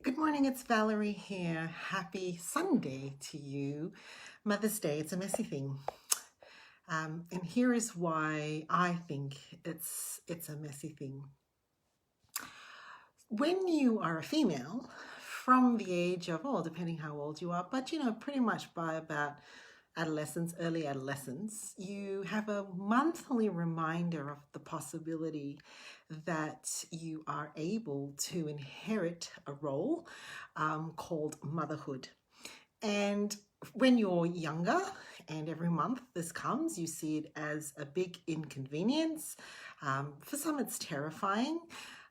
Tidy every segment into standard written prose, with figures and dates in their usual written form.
Good morning, it's Valerie here. Happy Sunday to you. Mother's Day, it's a messy thing. And here is why I think it's a messy thing. When you are a female, from the age of, depending how old you are, but pretty much by about adolescence, early adolescence, you have a monthly reminder of the possibility that you are able to inherit a role called motherhood. And when you're younger, and every month this comes, you see it as a big inconvenience. For some, it's terrifying.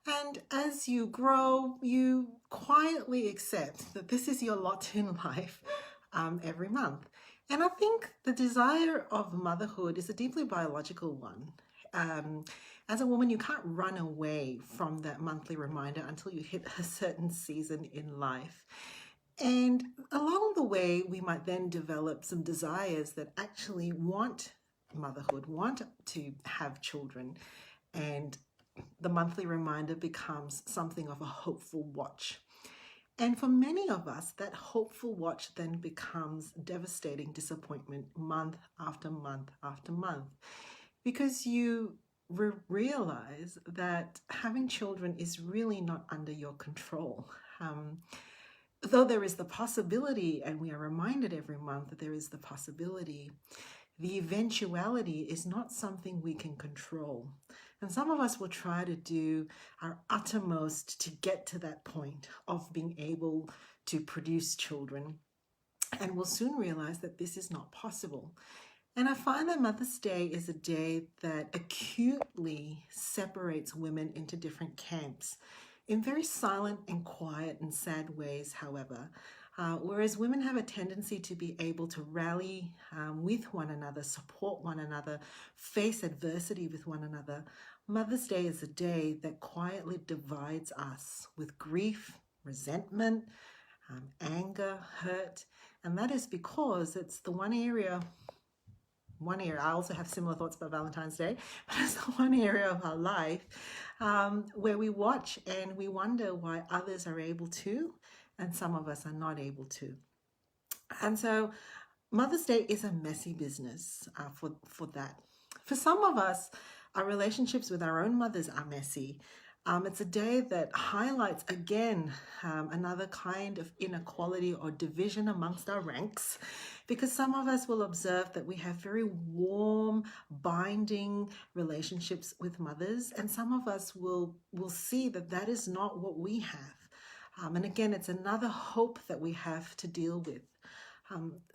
And as you grow, you quietly accept that this is your lot in life every month. And I think the desire of motherhood is a deeply biological one. As a woman, you can't run away from that monthly reminder until you hit a certain season in life. And along the way, we might then develop some desires that actually want motherhood, want to have children. And the monthly reminder becomes something of a hopeful watch. And for many of us, that hopeful watch then becomes devastating disappointment month after month after month, because you realize that having children is really not under your control. Though there is the possibility, and we are reminded every month that there is the possibility, the eventuality is not something we can control. And some of us will try to do our uttermost to get to that point of being able to produce children. And we'll soon realize that this is not possible. And I find that Mother's Day is a day that acutely separates women into different camps in very silent and quiet and sad ways, however. Whereas women have a tendency to be able to rally with one another, support one another, face adversity with one another, Mother's Day is a day that quietly divides us with grief, resentment, anger, hurt. And that is because it's the one area, I also have similar thoughts about Valentine's Day, but it's the one area of our life where we watch and we wonder why others are able to and some of us are not able to. And so Mother's Day is a messy business for that. For some of us, our relationships with our own mothers are messy. It's a day that highlights again another kind of inequality or division amongst our ranks, because some of us will observe that we have very warm, binding relationships with mothers, and some of us will see that that is not what we have. And again, it's another hope that we have to deal with.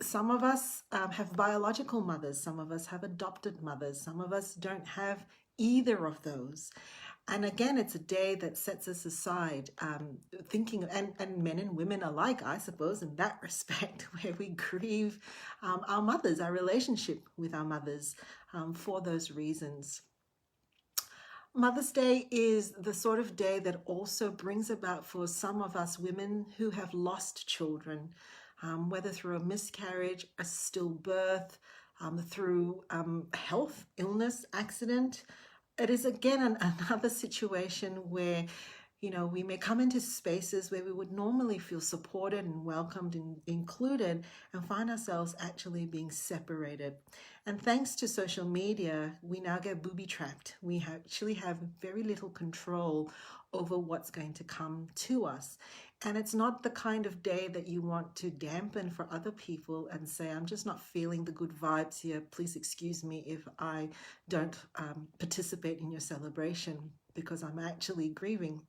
Some of us have biological mothers, some of us have adopted mothers, some of us don't have either of those. And again, it's a day that sets us aside, thinking, and men and women alike, I suppose, in that respect, where we grieve our mothers, our relationship with our mothers for those reasons. Mother's Day is the sort of day that also brings about for some of us women who have lost children, whether through a miscarriage, a stillbirth, through health, illness, accident. It is again another situation where we may come into spaces where we would normally feel supported and welcomed and included and find ourselves actually being separated. And thanks to social media, we now get booby-trapped. We actually have very little control over what's going to come to us. And it's not the kind of day that you want to dampen for other people and say, I'm just not feeling the good vibes here. Please excuse me if I don't participate in your celebration because I'm actually grieving.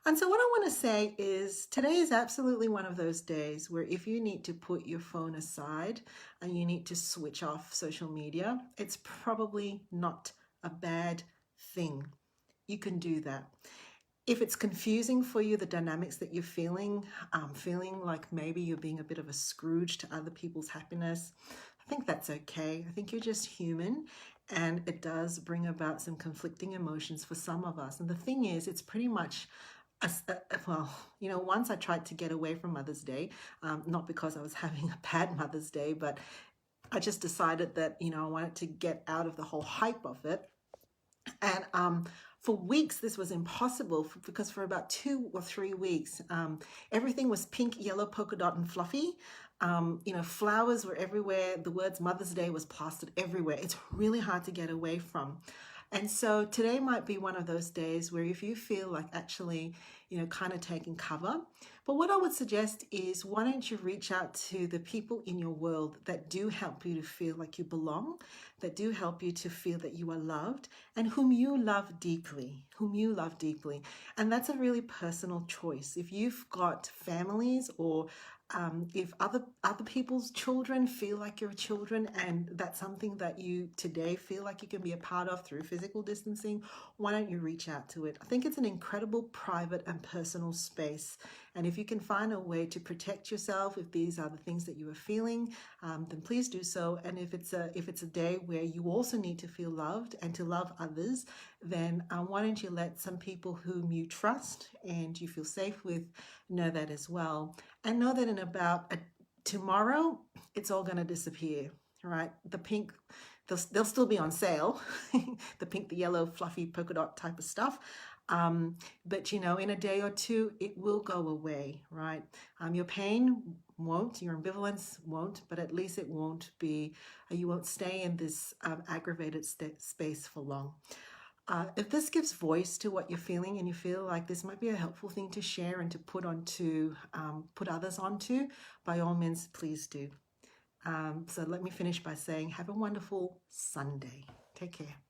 And so what I want to say is today is absolutely one of those days where if you need to put your phone aside and you need to switch off social media, it's probably not a bad thing. You can do that. If it's confusing for you, the dynamics that you're feeling like maybe you're being a bit of a Scrooge to other people's happiness, I think that's okay. I think you're just human, and it does bring about some conflicting emotions for some of us. And the thing is, it's pretty much once I tried to get away from Mother's Day, not because I was having a bad Mother's Day, but I just decided that, I wanted to get out of the whole hype of it. And For weeks, this was impossible because for about 2 or 3 weeks, everything was pink, yellow, polka dot, and fluffy. Flowers were everywhere. The words Mother's Day was plastered everywhere. It's really hard to get away from. And so today might be one of those days where if you feel like actually, kind of taking cover. But what I would suggest is why don't you reach out to the people in your world that do help you to feel like you belong, that do help you to feel that you are loved, and whom you love deeply, And that's a really personal choice. If you've got families or if other people's children feel like your children and that's something that you today feel like you can be a part of through physical distancing, why don't you reach out to it? I think it's an incredible private and personal space. And if you can find a way to protect yourself, if these are the things that you are feeling, then please do so. And if it's a day where you also need to feel loved and to love others, then why don't you let some people whom you trust and you feel safe with know that as well. And know that in about tomorrow, it's all going to disappear, right? The pink, they'll still be on sale, the pink, the yellow, fluffy polka dot type of stuff. But in a day or two, it will go away, right? Your pain won't, your ambivalence won't, but at least it won't be, you won't stay in this aggravated space for long. If this gives voice to what you're feeling and you feel like this might be a helpful thing to share and to put others onto, by all means, please do. So let me finish by saying, have a wonderful Sunday. Take care.